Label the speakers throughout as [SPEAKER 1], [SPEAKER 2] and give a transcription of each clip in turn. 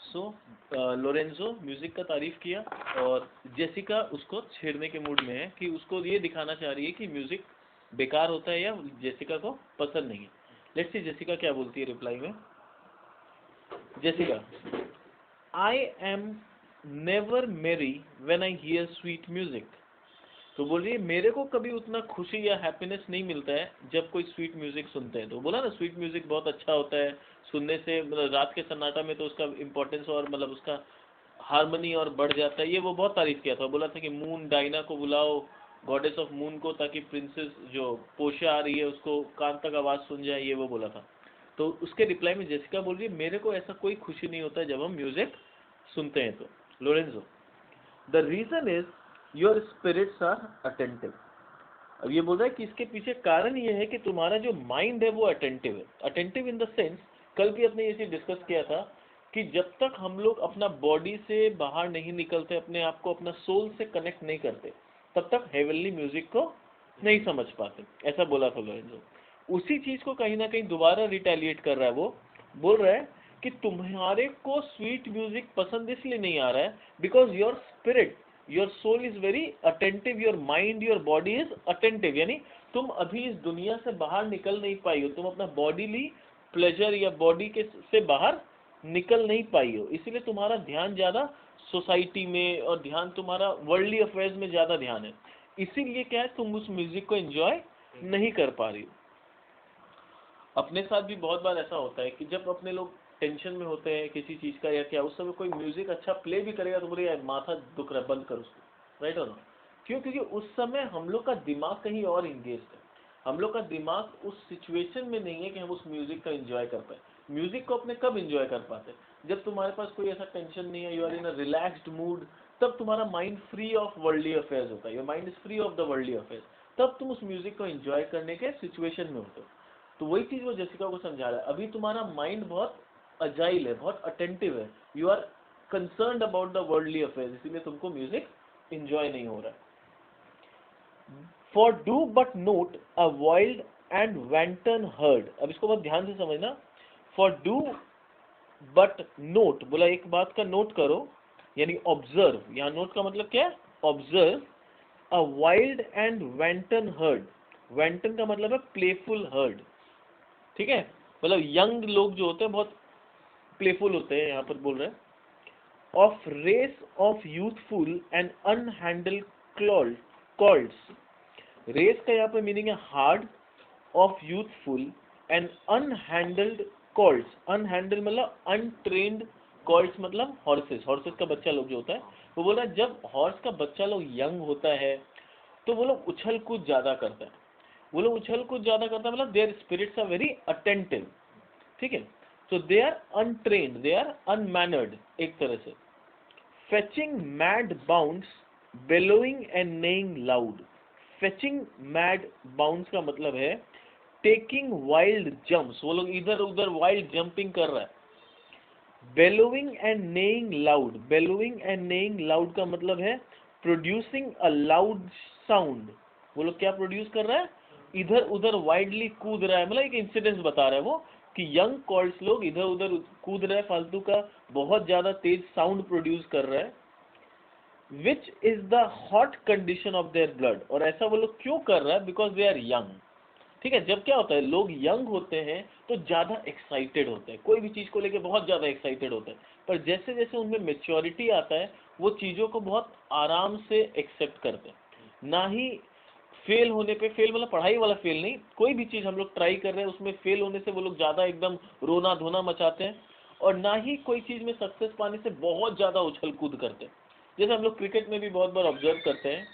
[SPEAKER 1] सो Lorenzo music का तारीफ किया और जेसिका उसको छेड़ने के मूड में है कि उसको ये दिखाना चाह रही है कि म्यूजिक बेकार होता है या जेसिका को पसंद नहीं है। लेट्स सी जेसिका क्या बोलती है रिप्लाई में। जेसिका, आई एम नेवर मेरी when I hear sweet music. तो बोल रही है मेरे को कभी उतना खुशी या हैप्पीनेस नहीं मिलता है जब कोई स्वीट म्यूजिक सुनते हैं। तो बोला ना स्वीट म्यूजिक बहुत अच्छा होता है सुनने से, मतलब रात के सन्नाटा में तो उसका इम्पोर्टेंस और मतलब उसका हार्मनी और बढ़ जाता है। ये वो बहुत तारीफ किया था, बोला था कि मून डाइना को बुलाओ, गॉडेस ऑफ मून को, ताकि प्रिंसेस जो पोशा आ रही है उसको कान तक आवाज़ सुन जाए, ये वो बोला था। तो उसके रिप्लाई में जेसिका बोल रही है मेरे को ऐसा कोई खुशी नहीं होता है जब हम म्यूजिक सुनते हैं। तो Lorenzo, the reason is your spirits are attentive. अब ये बोल रहा है कि इसके पीछे कारण ये है कि तुम्हारा जो माइंड है वो अटेंटिव है। अटेंटिव इन द सेंस, कल भी अपने ये चीज डिस्कस किया था कि जब तक हम लोग अपना बॉडी से बाहर नहीं निकलते, अपने आप को अपना सोल से कनेक्ट नहीं करते, तब तक हेवनली म्यूजिक को नहीं समझ पाते। ऐसा बोला था लोरेंजो। उसी चीज को कहीं ना कहीं दोबारा रिटेलिएट कर रहा है। वो बोल रहा है कि तुम्हारे को स्वीट म्यूजिक पसंद इसलिए नहीं आ रहा है because your spirit, your soul is very attentive, your mind, your body is attentive. यानी तुम अभी इस दुनिया से बाहर निकल नहीं पाई हो, तुम अपना बॉडीली प्लेजर या बॉडी के से बाहर निकल नहीं पाई हो, इसीलिए तुम्हारा ध्यान ज्यादा सोसाइटी में और ध्यान तुम्हारा वर्ल्डली अफेयर्स में ज्यादा ध्यान है। इसीलिए क्या है, तुम उस म्यूजिक को एंजॉय नहीं कर पा रही हो। अपने साथ भी बहुत बार ऐसा होता है कि जब अपने लोग टेंशन में होते हैं किसी चीज का या क्या, उस समय कोई म्यूजिक अच्छा प्ले भी करेगा तो बोले यार माथा दुख रहा है, बंद कर उसको, राइट और ना। क्यों? क्योंकि उस समय हम लोग का दिमाग कहीं और इंगेज है। हम लोग का दिमाग उस सिचुएशन में नहीं है कि हम उस म्यूजिक का एंजॉय कर पाए। म्यूजिक को अपने कब एंजॉय कर पाते हैं? जब तुम्हारे पास कोई ऐसा टेंशन नहीं है, you are in a relaxed mood, तब तुम्हारा mind free of worldly affairs होता है, your mind is free of the worldly affairs, तब तुम उस म्यूजिक को एंजॉय करने के सिचुएशन में होते हो। तो वही चीज वो जेसिका को समझा रहा है, अभी तुम्हारा माइंड बहुत अजाइल है, बहुत अटेंटिव है, you are concerned about the worldly affairs, इसीलिए तुमको म्यूजिक एंजॉय नहीं हो रहा है। For do but note a wild and wanton herd. अब इसको बहुत ध्यान से समझना। फॉर डू बट नोट, बोला एक बात का नोट करो, यानी ऑब्जर्व। यहाँ नोट का मतलब क्या है? Observe a wild and wanton herd. Wanton का मतलब है प्लेफुल हर्ड, ठीक है, मतलब यंग लोग जो होते हैं बहुत प्लेफुल होते हैं, यहाँ पर बोल रहे हैं। Of race of youthful and unhandled colts. Race का यहाँ पर मीनिंग है herd, of youthful and unhandled colts. Unhandled मतलब अनट्रेन्ड, कॉल्ड्स मतलब हॉर्सेस, हॉर्सेस का बच्चा लोग जो होता है। वो बोल रहा है जब हॉर्स का बच्चा लोग यंग होता है तो वो लोग उछल कूद ज्यादा करता है। वो लोग उछल कूद ज्यादा करता है मतलब their spirits are very attentive, ठीक है। तो they are untrained, they are unmannered एक तरह से। Fetching mad bounds, bellowing and neighing loud. Fetching mad bounds का मतलब है टेकिंग वाइल्ड जंप्स, वो लोग इधर उधर वाइल्ड जंपिंग कर रहा है। बेलोइंग and neighing loud, बेलोइंग and neighing loud का मतलब है प्रोड्यूसिंग अ लाउड साउंड। वो लोग क्या प्रोड्यूस कर रहा है? इधर उधर वाइडली कूद रहा है, मतलब एक इंसिडेंस बता रहा है वो कि यंग कॉल्स लोग इधर उधर कूद रहे हैं फालतू का, बहुत ज्यादा तेज साउंड प्रोड्यूस कर रहा है। Which is the hot condition of their blood, और ऐसा वो लोग क्यों कर रहा है? बिकॉज दे आर यंग, ठीक है। जब क्या होता है, लोग यंग होते हैं तो ज्यादा एक्साइटेड होते हैं, कोई भी चीज को लेके बहुत ज्यादा एक्साइटेड होते हैं। पर जैसे जैसे उनमें मेच्योरिटी आता है वो चीजों को बहुत आराम से एक्सेप्ट करते हैं। ना ही फेल होने पे, फेल मतलब पढ़ाई वाला फेल नहीं, कोई भी चीज हम लोग ट्राई कर रहे हैं उसमें फेल होने से वो लोग ज्यादा एकदम रोना धोना मचाते हैं, और ना ही कोई चीज में सक्सेस पाने से बहुत ज्यादा उछल कूद करते हैं। जैसे हम लोग क्रिकेट में भी बहुत बार ऑब्जर्व करते हैं,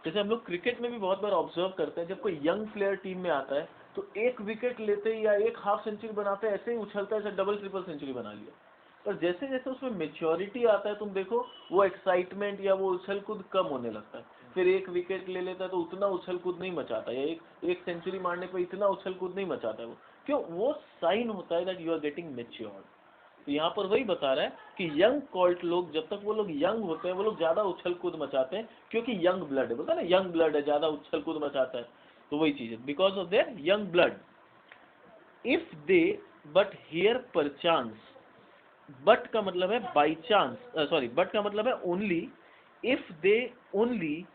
[SPEAKER 1] जैसे हम लोग क्रिकेट में भी बहुत बार ऑब्जर्व करते हैं, जब कोई यंग प्लेयर टीम में आता है तो एक विकेट लेते ही या एक हाफ सेंचुरी बनाते हैं ऐसे ही उछलता है जैसे डबल ट्रिपल सेंचुरी बना लिया। पर जैसे जैसे उसमें मेच्योरिटी आता है, तुम देखो वो एक्साइटमेंट या वो उछल कूद कम होने लगता है। फिर एक विकेट ले लेता है तो उतना उछल कूद नहीं मचाता, या एक सेंचुरी मारने पर इतना उछल कूद नहीं मचाता है वो। क्यों? वो साइन होता है that you are getting matured. तो यहाँ पर वही बता रहा है कि यंग कॉल्ट लोग, जब तक वो लोग यंग होते हैं वो लोग ज्यादा उछल कूद मचाते हैं, क्योंकि यंग ब्लड है, बोलता है ना, यंग ब्लड है, ज्यादा उछल कूद मचाता है। तो वही चीज है, because of their young blood. If they but hear perchance, but का मतलब है बाई चांस, सॉरी बट का मतलब है only, if they only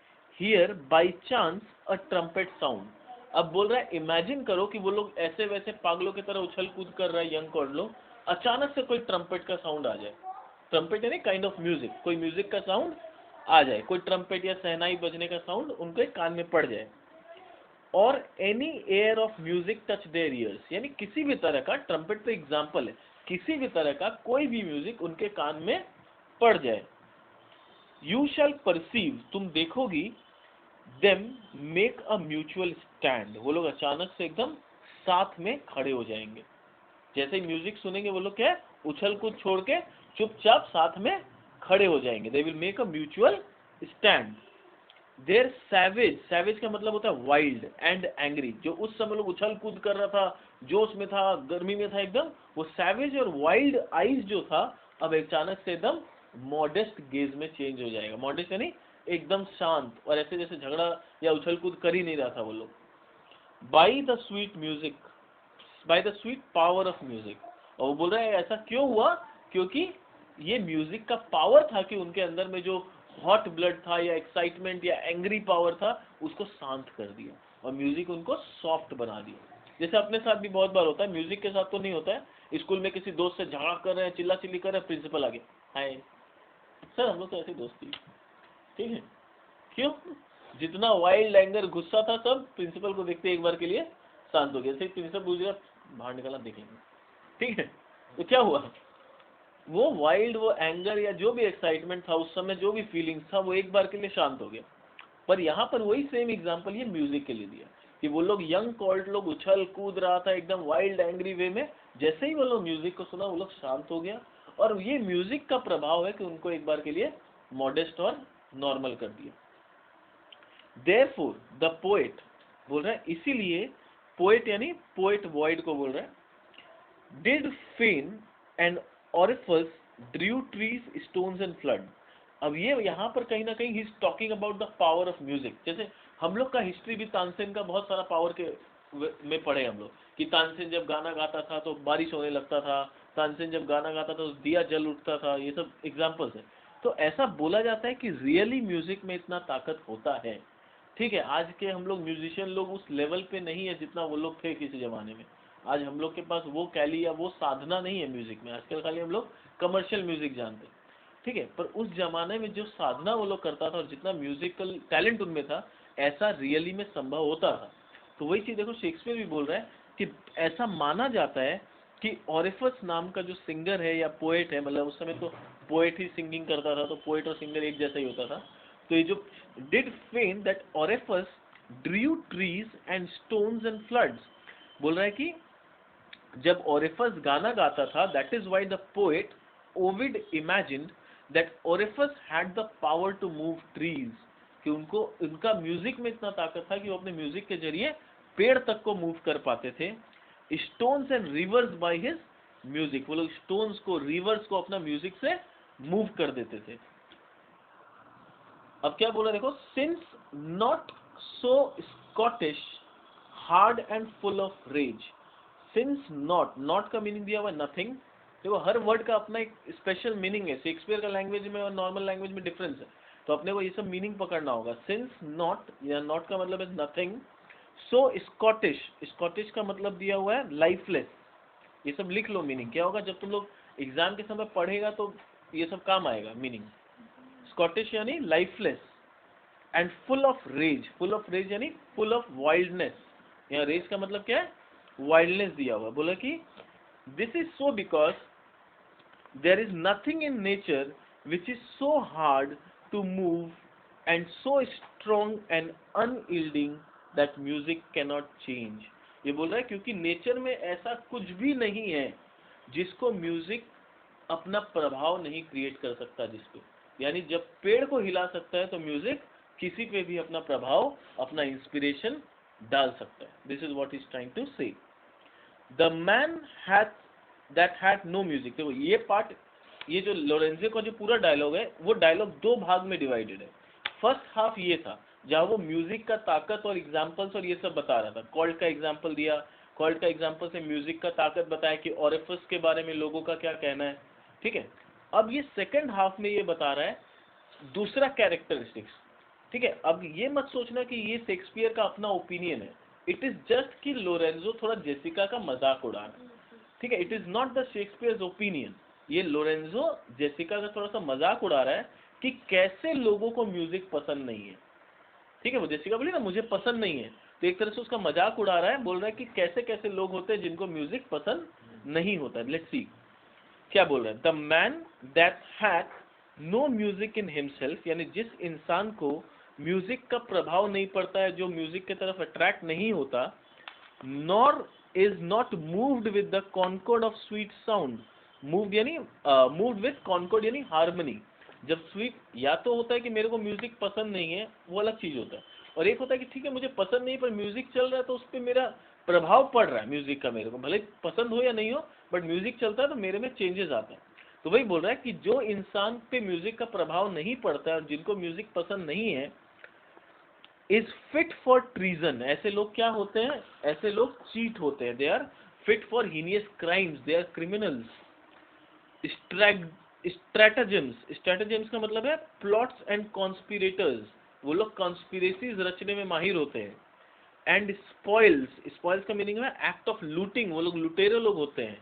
[SPEAKER 1] here by chance a trumpet sound. अब बोल रहा है इमेजिन करो कि वो लोग ऐसे वैसे पागलों की तरह उछल कूद कर रहा है यंग कॉर्ड लोग, अचानक से कोई ट्रम्पेट का साउंड आ जाए, ट्रम्पेट यानी काइंड ऑफ म्यूजिक, कोई म्यूजिक का साउंड आ जाए, कोई ट्रम्पेट या सहनाई बजने का साउंड उनके कान में पड़ जाए, और any air of music touch their ears, यानी किसी भी तरह का, ट्रम्पेट तो एग्जाम्पल है, किसी भी तरह का कोई भी म्यूजिक उनके कान में पड़ जाए, यू शैल परसीव, तुम देखोगी, them make a mutual stand, वो लोग अचानक से एकदम साथ में खड़े हो जाएंगे, जैसे ही म्यूजिक सुनेंगे वो लोग क्या है, उछल कूद छोड़ के चुपचाप साथ में खड़े हो जाएंगे, they will make a mutual stand. There savage, savage का मतलब होता है वाइल्ड एंड एंग्री, जो उस समय लोग उछल कूद कर रहा था, जोश में था, गर्मी में था एकदम, वो सैवेज और वाइल्ड आइज जो था अब अचानक से एकदम मॉडेस्ट गेज में चेंज हो जाएगा। मॉडेस्ट यानी एकदम शांत, और ऐसे जैसे झगड़ा या उछल कूद कर ही नहीं रहा था वो लोग। By the sweet music, by the sweet power of music, और वो बोल रहा है ऐसा क्यों हुआ, क्योंकि ये म्यूजिक का पावर था कि उनके अंदर में जो हॉट ब्लड था या एक्साइटमेंट या एंग्री पावर था उसको शांत कर दिया, और म्यूजिक उनको सॉफ्ट बना दिया। जैसे अपने साथ भी बहुत बार होता है, म्यूजिक के साथ तो नहीं होता है, स्कूल में किसी दोस्त से झगड़ा कर रहे हैं, चिल्ला चिल्ली कर रहे हैं, प्रिंसिपल आगे हाय सर, हम लोग तो ऐसे दोस्ती, ठीक है, क्यों, जितना वाइल्ड एंगर गुस्सा था सब प्रिंसिपल को देखते एक बार के लिए शांत हो गया, जैसे प्रिंसिपल पूछ गया बाहर निकलना देखेंगे, ठीक है, तो क्या हुआ, वो वाइल्ड, वो एंगर या जो भी एक्साइटमेंट था उस समय, जो भी फीलिंग्स था, वो एक बार के लिए शांत हो गया। पर यहाँ पर वही सेम एग्जांपल ये म्यूजिक के लिए दिया कि वो लोग यंग कॉल्ट लोग उछल कूद रहा था एकदम वाइल्ड एंग्री वे में, जैसे ही वो लोग म्यूजिक को सुना वो लोग शांत हो गया, और ये म्यूजिक का प्रभाव है कि उनको एक बार के लिए मॉडेस्ट और नॉर्मल कर दिया। Therefore the poet, बोल रहा है इसीलिए, पोएट यानी पोएट वॉइड को बोल रहा है, did Finn and Oriphus drew trees, stones and flood। अब ये यहाँ पर कहीं ना कहीं he is talking about the power of music. जैसे हम लोग का हिस्ट्री भी तानसेन का बहुत सारा पावर के में पढ़े हम लोग, कि तानसेन जब गाना गाता था तो बारिश होने लगता था, तानसेन जब गाना गाता था तो दिया जल उठता था, ये सब एग्जाम्पल्स है। तो ऐसा बोला जाता है कि रियली म्यूजिक में इतना ताकत होता है, ठीक है। आज के हम लोग म्यूजिशियन लोग उस लेवल पे नहीं है जितना वो लोग थे किसी जमाने में। आज हम लोग के पास वो कैली या वो साधना नहीं है म्यूजिक में, आजकल खाली हम लोग कमर्शियल म्यूजिक जानते हैं, ठीक है। पर उस जमाने में जो साधना वो लोग करता था और जितना म्यूजिकल टैलेंट उनमें था, ऐसा रियली में संभव होता था। तो वही चीज देखो शेक्सपियर भी बोल रहा है कि ऐसा माना जाता है कि ऑरिफस नाम का जो सिंगर है या पोएट है, मतलब उस समय तो पोएट ही सिंगिंग करता था, तो पोएट और सिंगर एक जैसा ही होता था। तो ये जो did feign that Orpheus drew trees and stones and floods, बोल रहा है कि जब ओरिफस गाना गाता था, that is why the poet Ovid imagined that Orpheus had the power to move trees, कि उनको उनका म्यूजिक में इतना ताकत था कि वो अपने म्यूजिक के जरिए पेड़ तक को मूव कर पाते थे। Stones and reverse by his music, वो लोग स्टोन्स को रिवर्स को अपना म्यूजिक से मूव कर देते थे। अब क्या बोला देखो, since naught so stockish hard and full of rage, since naught, naught का मीनिंग दिया हुआ नथिंग। देखो हर वर्ड का अपना एक स्पेशल मीनिंग है, शेक्सपियर का लैंग्वेज में और नॉर्मल लैंग्वेज में डिफरेंस है, तो अपने को ये सब मीनिंग पकड़ना होगा। सिंस नॉट, या नॉट का मतलब है नथिंग, सो स्कॉटिश, स्कॉटिश का मतलब दिया हुआ है लाइफलेस। ये सब लिख लो मीनिंग क्या होगा, जब तुम लोग एग्जाम के समय पढ़ेगा तो ये सब काम आएगा मीनिंग। स्कॉटिश यानी lifeless, and full of rage, full of rage यानी फुल ऑफ वाइल्डनेस। यहाँ रेज का मतलब क्या है, वाइल्डनेस दिया हुआ। बोला कि this is so because there is nothing in nature which is so hard to move and so strong and unyielding that music cannot change. ये बोल रहा है क्योंकि नेचर में ऐसा कुछ भी नहीं है जिसको म्यूजिक अपना प्रभाव नहीं क्रिएट कर सकता जिसपे, यानी जब पेड़ को हिला सकता है तो म्यूजिक किसी पे भी अपना प्रभाव, अपना इंस्पिरेशन डाल सकता है। This is what is trying to say. The man hath that had no music, देखो ये पार्ट, ये जो लोरेंजे का जो पूरा डायलॉग है वो डायलॉग दो भाग में डिवाइडेड है। फर्स्ट हाफ ये था जहाँ वो म्यूजिक का ताकत और एग्जाम्पल्स और ये सब बता रहा था, कॉल्ट का एग्जाम्पल दिया, फ्रॉइड का एग्जांपल से म्यूजिक का ताकत बताया कि ओरिफिस के बारे में लोगों का क्या कहना है, ठीक है। अब ये सेकंड हाफ में ये बता रहा है दूसरा कैरेक्टरिस्टिक्स, ठीक है। अब ये मत सोचना कि ये शेक्सपियर का अपना ओपिनियन है, इट इज जस्ट कि लोरेंजो थोड़ा जेसिका का मजाक उड़ा रहा है, ठीक है। It is not the Shakespeare's opinion, ये लोरेंजो जेसिका का थोड़ा सा मजाक उड़ा रहा है कि कैसे लोगों को म्यूजिक पसंद नहीं है, ठीक है। वो जेसिका बोली ना मुझे पसंद नहीं है, तो एक तरह से उसका मजाक उड़ा रहा है, बोल रहा है कि कैसे कैसे लोग होते हैं जिनको म्यूजिक पसंद नहीं होता। लेट्स सी क्या बोल रहा है। The man that had no music in himself, यानी जिस इंसान को म्यूजिक का प्रभाव नहीं पड़ता है, जो म्यूजिक की तरफ अट्रैक्ट नहीं होता, nor is not moved with the concord of sweet sound, moved यानी मूव्ड विद कॉन्कॉर्ड यानी हार्मनी। जब स्वीट, या तो होता है कि मेरे को म्यूजिक पसंद नहीं है, वो अलग चीज होता है, और एक होता है कि ठीक है मुझे पसंद नहीं पर म्यूजिक चल रहा है तो उस पर मेरा प्रभाव पड़ रहा है म्यूजिक का, मेरे को भले पसंद हो या नहीं हो, बट म्यूजिक चलता है तो मेरे में चेंजेस आते हैं। तो वही बोल रहा है कि जो इंसान पे म्यूजिक का प्रभाव नहीं पड़ता है और जिनको म्यूजिक पसंद नहीं है, इज फिट फॉर ट्रीजन, ऐसे लोग क्या होते हैं, ऐसे लोग चीट होते हैं, they are fit for heinous crimes, they are criminals. Stratagems, stratagems का मतलब है प्लॉट्स एंड कॉन्स्पिरेटर्स, वो लोग कॉन्स्पिरेसीज रचने में माहिर होते हैं। एंड स्पॉइल्स, स्पॉइल्स का मीनिंग है एक्ट ऑफ लूटिंग, वो लोग लुटेरे लोग होते हैं।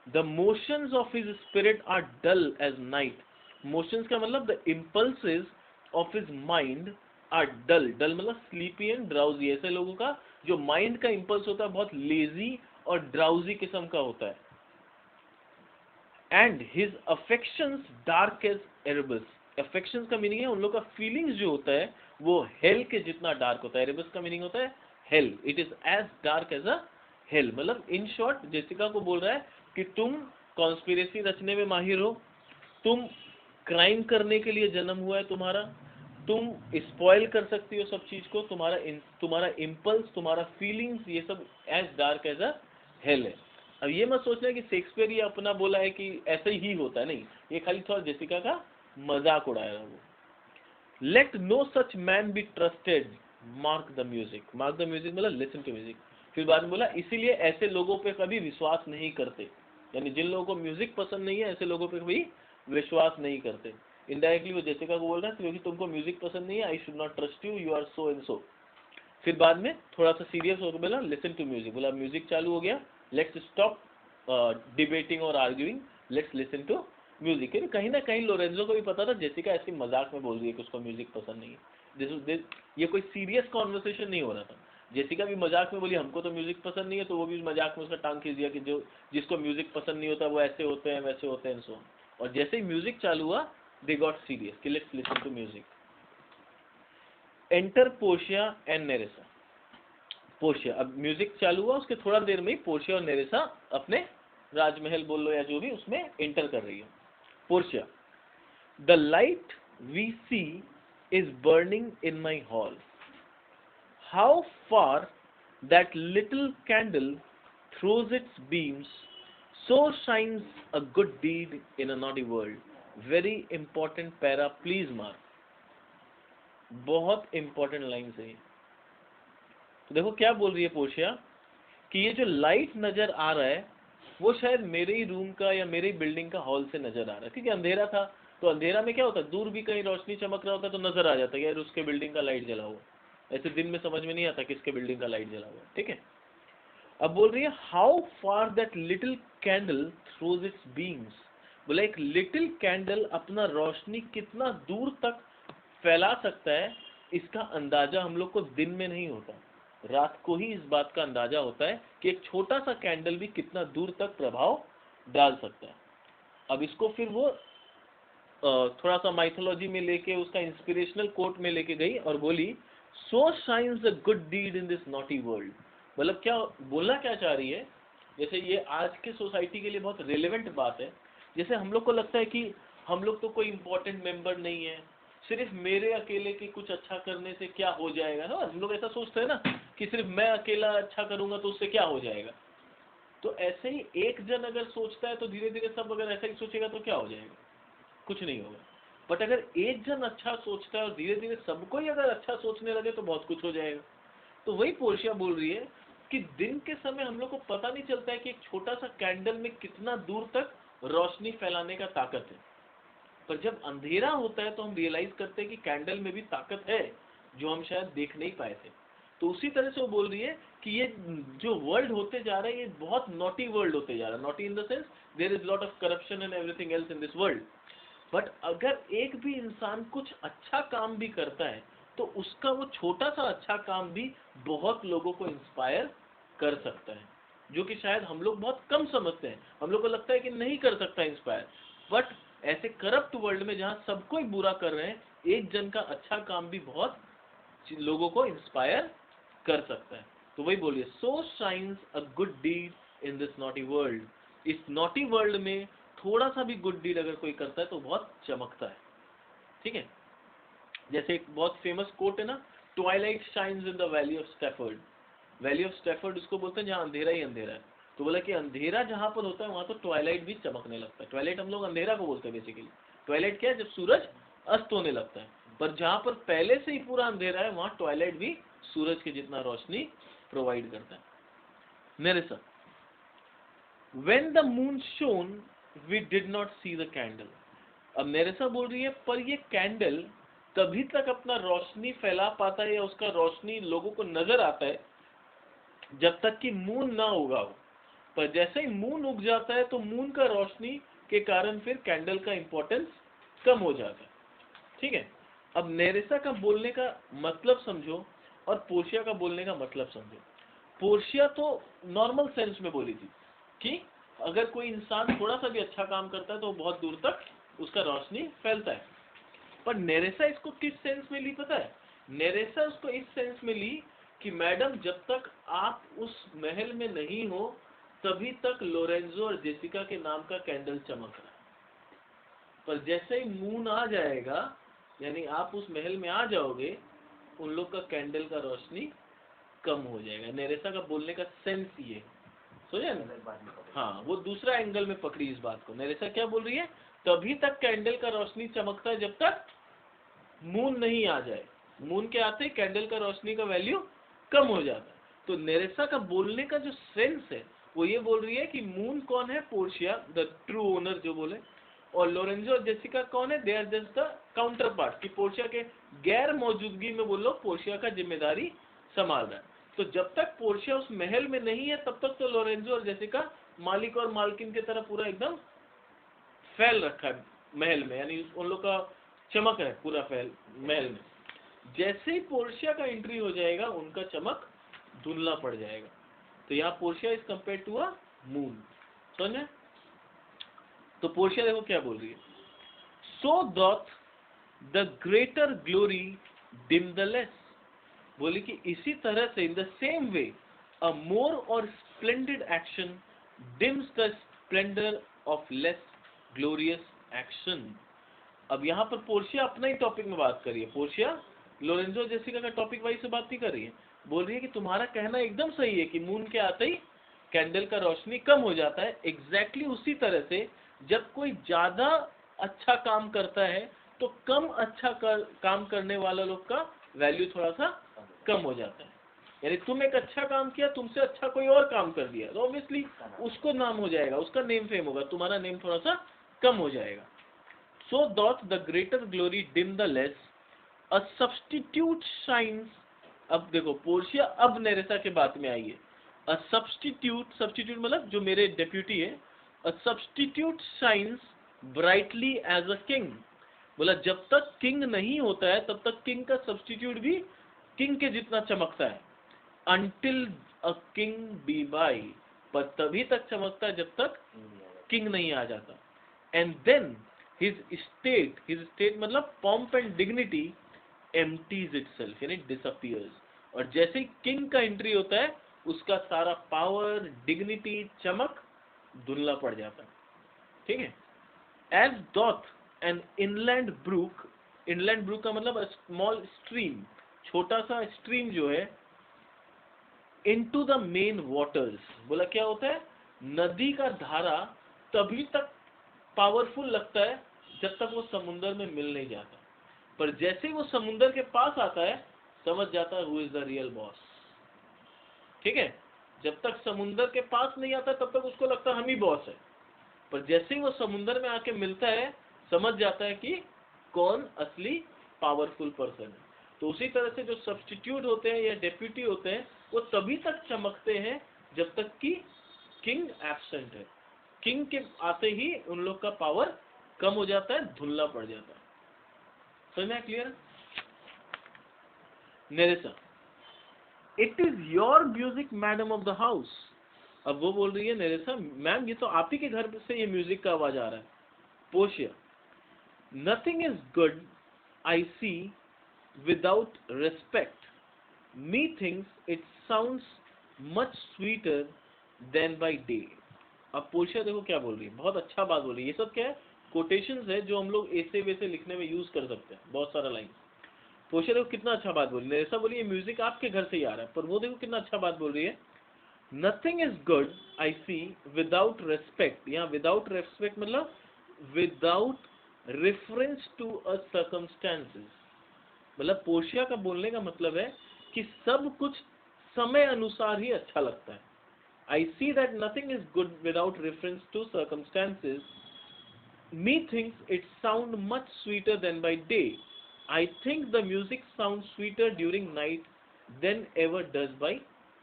[SPEAKER 1] The motions of his spirit are dull as night, motions का मतलब the impulses of his mind are dull, dull मतलब स्लीपी एंड ड्राउजी, ऐसे लोगों का जो माइंड का इम्पल्स होता है बहुत लेजी और ड्राउजी किस्म का होता है। And his affections dark as Erebus, affections का मीनिंग है उन लोग का फीलिंग्स जो होता है वो हेल के जितना डार्क होता है। एरेबस का मीनिंग होता है hell, it is as dark as a hell. मतलब इन शॉर्ट जेसिका को बोल रहा है कि तुम कॉन्स्पिरेसी रचने में माहिर हो, तुम क्राइम करने के लिए जन्म हुआ है तुम्हारा, तुम स्पॉइल कर सकती हो सब चीज को, तुम्हारा इम्पल्स, तुम्हारा फीलिंग्स, ये सब as dark as a hell है। अब ये मत सोचना कि शेक्सपियर ये अपना बोला है कि ऐसे ही होता है, नहीं, ये खाली थोड़ा जेसिका का मजाक उड़ाया वो। Let no such man be trusted, mark the music, mark the music मतलब लिसन टू म्यूजिक। फिर बाद में बोला इसीलिए ऐसे लोगों पे कभी विश्वास नहीं करते, यानी जिन लोगों को म्यूजिक पसंद नहीं है ऐसे लोगों पे कभी विश्वास नहीं करते। इनडायरेक्टली वो जेसिका को बोल रहा है क्योंकि तुमको म्यूजिक पसंद नहीं है, I should not trust you, you are so and so. फिर बाद में थोड़ा सा सीरियस होकर बोला लिसन टू म्यूजिक, बोला म्यूजिक चालू हो गया, लेट्स स्टॉप डिबेटिंग और arguing, let's listen to music. कहीं ना कहीं लोरेंजो को भी पता था जेसिका ऐसी मजाक में बोल रही है कि उसको म्यूजिक पसंद नहीं है, ये कोई सीरियस कॉन्वर्सेशन नहीं हो रहा था। जेसिका भी मजाक में बोली हमको तो म्यूजिक पसंद नहीं है, तो वो भी मजाक में उसका टांग खींच दिया कि जो जिसको म्यूजिक पसंद नहीं होता वो ऐसे होते हैं वैसे होते हैं सो। और जैसे ही म्यूजिक चालू हुआ दे गॉट सीरियस कि let's listen to music. Enter Portia and Nerissa, Portia, अब म्यूजिक चालू हुआ उसके थोड़ा देर में ही पोर्शिया और नेरेसा अपने राजमहल बोल लो या जो भी उसमें एंटर कर रही है। Portia, the light we see is burning in my hall, how far that little candle throws its beams, so shines a good deed in a naughty world. Very important para, please mark, बहुत important line है। तो देखो क्या बोल रही है Portia कि ये जो लाइट नजर आ रहा है वो शायद मेरे ही रूम का या मेरे ही बिल्डिंग का हॉल से नजर आ रहा है, क्योंकि अंधेरा था, तो अंधेरा में क्या होता है दूर भी कहीं रोशनी चमक रहा होता है तो नजर आ जाता है यार उसके बिल्डिंग का लाइट जला हुआ, ऐसे दिन में समझ में नहीं आता किसके बिल्डिंग का लाइट जला हुआ, ठीक है। अब बोल रही है how far that little candle throws its beams, बोला एक लिटिल कैंडल अपना रोशनी कितना दूर तक फैला सकता है, इसका अंदाजा हम लोग को दिन में नहीं होता, रात को ही इस बात का अंदाजा होता है कि एक छोटा सा कैंडल भी कितना दूर तक प्रभाव डाल सकता है। अब इसको फिर वो थोड़ा सा माइथोलॉजी में लेके उसका इंस्पिरेशनल कोट में लेके गई और बोली so shines the good deed in this naughty world. मतलब क्या बोलना क्या चाह रही है, जैसे ये आज के सोसाइटी के लिए बहुत रेलेवेंट बात है। जैसे हम लोग को लगता है कि हम लोग तो कोई इंपॉर्टेंट मेंबर नहीं है, सिर्फ मेरे अकेले के कुछ अच्छा करने से क्या हो जाएगा ना, हम लोग ऐसा सोचते हैं ना कि सिर्फ मैं अकेला अच्छा करूंगा तो उससे क्या हो जाएगा। तो ऐसे ही एक जन अगर सोचता है तो धीरे धीरे सब अगर ऐसा ही सोचेगा तो क्या हो जाएगा, कुछ नहीं होगा। बट अगर एक जन अच्छा सोचता है और धीरे धीरे सबको ही अगर अच्छा सोचने लगे तो बहुत कुछ हो जाएगा। तो वही पोर्शिया बोल रही है कि दिन के समय हम लोग को पता नहीं चलता है कि एक छोटा सा कैंडल में कितना दूर तक रोशनी फैलाने का ताकत है, पर जब अंधेरा होता है तो हम रियलाइज करते हैं कि कैंडल में भी ताकत है जो हम शायद देख नहीं पाए थे। तो उसी तरह से वो बोल रही है कि ये जो वर्ल्ड होते जा रहा है ये बहुत नॉटी वर्ल्ड होते जा रहा है। Naughty in the sense there is lot of corruption and everything else in this world, but अगर एक भी इंसान कुछ अच्छा काम भी करता है तो उसका वो छोटा सा अच्छा काम भी बहुत लोगों को इंस्पायर कर सकता है, जो कि शायद हम लोग बहुत कम समझते हैं। हम लोग को लगता है कि नहीं कर सकता इंस्पायर, बट ऐसे करप्ट वर्ल्ड में जहाँ सब कोई बुरा कर रहे हैं, एक जन का अच्छा काम भी बहुत लोगों को इंस्पायर कर सकता है। तो वही बोलिए, so shines a good deed in this naughty world. इस नॉटी वर्ल्ड में थोड़ा सा भी गुड डीड अगर कोई करता है तो बहुत चमकता है। ठीक है, जैसे एक बहुत फेमस कोट है ना, Twilight shines in the valley of Stafford. Valley of Stafford उसको बोलते हैं जहाँ अंधेरा ही अंधेरा है। तो बोला कि अंधेरा जहाँ पर होता है वहाँ तो ट्वाइलाइट भी चमकने लगता है। ट्वाइलाइट हम लोग अंधेरा को बोलते हैं बेसिकली। ट्वाइलाइट क्या है? जब सूरज अस्त होने लगता है। पर जहाँ पर पहले से ही पूरा अंधेरा है वहाँ ट्वाइलाइट भी सूरज के जितना रोशनी प्रोवाइड करता है। मेरे साथ, when the moon shone we did not see the candle। अब नेरेसा बोल रही है पर ये कैंडल तभी तक अपना रोशनी फैला पाता है या उसका रोशनी लोगों को नजर आता है जब तक कि मून ना उगा हो। पर जैसे ही मून उग जाता है तो मून का रोशनी के कारण फिर कैंडल का इंपॉर्टेंस कम हो जाता है। ठीक है, अब नेरेसा का बोलने का मतलब समझो और पोर्शिया का बोलने का मतलब समझो। पोर्शिया तो नॉर्मल सेंस में बोली थी कि अगर कोई इंसान थोड़ा सा भी अच्छा काम करता है तो बहुत दूर तक उसका रोशनी फैलता है। पर नेरेसा इसको किस सेंस में ली पता है? नेरेसा उसको इस सेंस में ली कि मैडम जब तक आप उस महल में नहीं हो तभी तक लोरेंजो और जेसिका के नाम का कैंडल चमक रहा है, पर जैसे ही मून आ जाएगा यानी आप उस महल में आ जाओगे उन लोग का कैंडल का रोशनी कम हो जाएगा। नेरेसा का बोलने का सेंस ये समझे ना? हाँ, वो दूसरा एंगल में पकड़ी इस बात को। नेरेसा क्या बोल रही है? तभी तक कैंडल का रोशनी चमकता है जब तक मून नहीं आ जाए। मून के आते ही कैंडल का रोशनी का वैल्यू कम हो जाता है। तो नेरेसा का बोलने का जो सेंस है वो ये बोल रही है कि मून कौन है? पोर्शिया द ट्रू ओनर जो बोले, और लोरेंजो और जेसिका कौन है? They are just the counter part, कि पोर्शिया के गैर मौजूदगी में वो लोग पोर्शिया का जिम्मेदारी संभाल रहा है। तो जब तक पोर्शिया उस महल में नहीं है तब तक तो लोरेंजो और जेसिका मालिक और मालकिन की तरह पूरा एकदम फैल रखा है महल में, यानी उन लोग का चमक है पूरा फैल महल में। जैसे ही पोर्शिया का एंट्री हो जाएगा उनका चमक धुंधला पड़ जाएगा। तो यहाँ Portia is compare to a moon, समझे? तो पोर्शिया देखो क्या बोल रही है, so doth the greater glory dim the less. बोली कि इसी तरह से इन द सेम वे अ मोर और splendid action dims the splendour of less glorious action. अब यहाँ पर पोर्शिया अपना ही टॉपिक में बात कर रही है। पोर्शिया लोरेंजो जेसिका का टॉपिक वाइज से बात नहीं कर रही है। बोल रही है कि तुम्हारा कहना एकदम सही है कि मून के आते ही कैंडल का रोशनी कम हो जाता है। एग्जैक्टली उसी तरह से जब कोई ज्यादा अच्छा काम करता है तो कम अच्छा काम करने वाला लोग का वैल्यू थोड़ा सा कम हो जाता है। यानी तुम एक अच्छा काम किया, तुमसे अच्छा कोई और काम कर दिया तो ऑब्वियसली उसको नाम हो जाएगा, उसका नेम फेम होगा, तुम्हारा नेम थोड़ा सा कम हो जाएगा। So doth the greater glory dim the less, a substitute shines। अब देखो पोर्शिया अब नेरेसा के बात में आई है। a substitute मतलब जो मेरे डेप्यूटी है, a substitute shines brightly as a king। बोला जब तक किंग नहीं होता है तब तक किंग का सब्स्टिट्यूट भी किंग के जितना चमकता है। until a king be by, पर तभी तक चमकता है जब तक किंग नहीं आ जाता। and then his state मतलब pomp and dignity empties itself, यानी disappears। और जैसे ही किंग का एंट्री होता है उसका सारा पावर, डिग्निटी, चमक धुंधला पड़ जाता है। ठीक है, as doth an inland brook। inland brook का मतलब स्मॉल स्ट्रीम, छोटा सा स्ट्रीम जो है, into the main waters। बोला क्या होता है? नदी का धारा तभी तक पावरफुल लगता है जब तक वो समुंदर में मिल नहीं जाता, पर जैसे ही वो समुंदर के पास आता है समझ जाता है who is the real boss. ठीक है, जब तक समुंदर के पास नहीं आता तब तक उसको लगता है हम ही बॉस है, पर जैसे ही वो समुंदर में आके मिलता है समझ जाता है कि कौन असली पावरफुल पर्सन है। तो उसी तरह से जो सब्स्टिट्यूट होते हैं या डेप्यूटी होते हैं वो तभी तक चमकते हैं जब तक कि किंग एब्सेंट है। किंग के आते ही उन लोग का पावर कम हो जाता है, धुंधला पड़ जाता है। समझ में clear? Nerissa, it is your music madam of the house. अब वो बोल रही है नेरेसा, मैम ये तो आप ही के घर से ये म्यूजिक का आवाज आ रहा है। Portia, nothing is good I see without respect, methinks it sounds much sweeter than by day. अब पोर्शिया देखो क्या बोल रही है, बहुत अच्छा बात बोल रही है। ये सब क्या है, कोटेशंस है जो हम लोग ऐसे वैसे लिखने में यूज कर सकते हैं, बहुत सारा लाइन। पोर्शिया देखो कितना अच्छा बात बोल रही है। ऐसा बोलिए म्यूजिक आपके घर से ही आ रहा है, पर वो देखो कितना अच्छा बात बोल रही है। Nothing is good I see without respect. यहाँ विदाउट रेस्पेक्ट मतलब without reference to a circumstances. मतलब पोर्शिया का बोलने का मतलब है कि सब कुछ समय अनुसार ही अच्छा लगता है। I see that nothing is good without reference to circumstances. Me thinks it sound much sweeter than by day. I think the music sounds sweeter during night than ever does by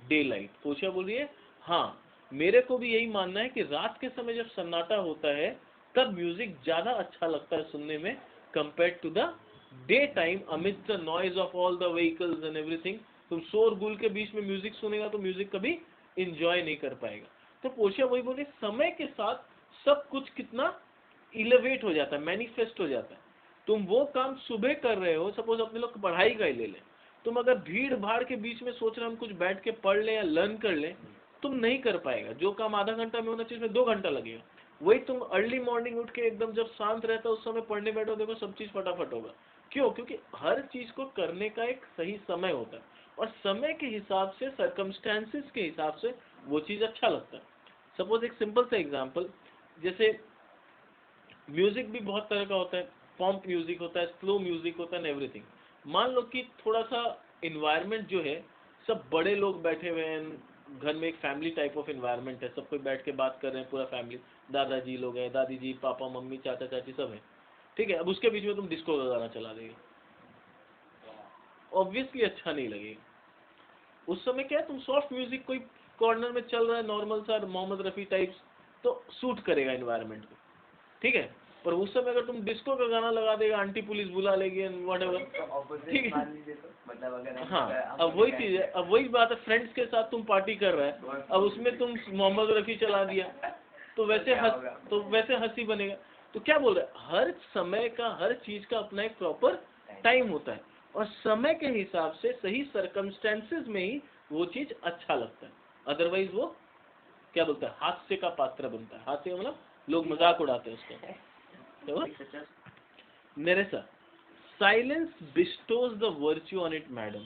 [SPEAKER 1] daylight. पोशिया बोल रही है, हाँ मेरे को भी यही मानना है कि रात के समय जब सन्नाटा होता है तब म्यूजिक ज्यादा अच्छा लगता है सुनने में compared to the day time amidst the noise of all the vehicles and everything। तुम शोरगुल के बीच में म्यूजिक सुनेगा तो म्यूजिक कभी इंजॉय नहीं कर पाएगा। तो पोशिया वही बोली, समय के साथ सब कुछ कितना इलेवेट हो जाता है, मैनिफेस्ट हो जाता है। तुम वो काम सुबह कर रहे हो, सपोज अपने लोग पढ़ाई का ही ले लें, तुम अगर भीड़ भाड़ के बीच में सोच रहे हम कुछ बैठ के पढ़ लें या लर्न कर लें, तुम नहीं कर पाएगा। जो काम आधा घंटा में होना चाहिए उसमें 2 घंटा लगेगा। वही तुम अर्ली मॉर्निंग उठ के एकदम जब शांत रहता है उस समय पढ़ने बैठो, देखो सब चीज फटाफट होगा। क्यों? क्योंकि हर चीज को करने का एक सही समय होता है और समय के हिसाब से, सर्कमस्टेंसेस के हिसाब से वो चीज अच्छा लगता है। सपोज एक सिंपल सा एग्जांपल, जैसे म्यूजिक भी बहुत तरह का होता है, पॉम्प म्यूजिक होता है, स्लो म्यूजिक होता है, एवरीथिंग। मान लो कि थोड़ा सा इन्वायरमेंट जो है, सब बड़े लोग बैठे हुए हैं, घर में एक फैमिली टाइप ऑफ इन्वायरमेंट है, सब कोई बैठ के बात कर रहे हैं, पूरा फैमिली, दादाजी लोग हैं, दादी जी, पापा मम्मी चाचा चाची सब है, ठीक है। अब उसके बीच में तुम डिस्को का गाना चला देंगे, ऑब्वियसली अच्छा नहीं लगेगा। उस समय क्या है, तुम सॉफ्ट म्यूजिक कोई कॉर्नर में चल रहा है नॉर्मल सा मोहम्मद रफी टाइप्स, तो सूट करेगा इन्वायरमेंट को, ठीक है। पर उस समय अगर तुम डिस्को का गाना लगा देगा, आंटी पुलिस बुला लेगी, व्हाटएवर, ठीक है। हाँ, अब वही चीज है, अब वही बात है, फ्रेंड्स के साथ तुम पार्टी कर रहा है, अब उसमें तुम मोहम्मद रफी चला दिया तो वैसे हंसी बनेगा। तो क्या बोल रहा है, हर समय का, हर चीज का अपना एक प्रॉपर टाइम होता है और समय के हिसाब से सही सर्कमस्टेंसेस में ही वो चीज अच्छा लगता है। अदरवाइज वो क्या बोलता है, हास्य का पात्र बनता है। हास्य का मतलब लोग मजाक उड़ाते हैं उसका। Nerissa, silence bestows the virtue on it madam.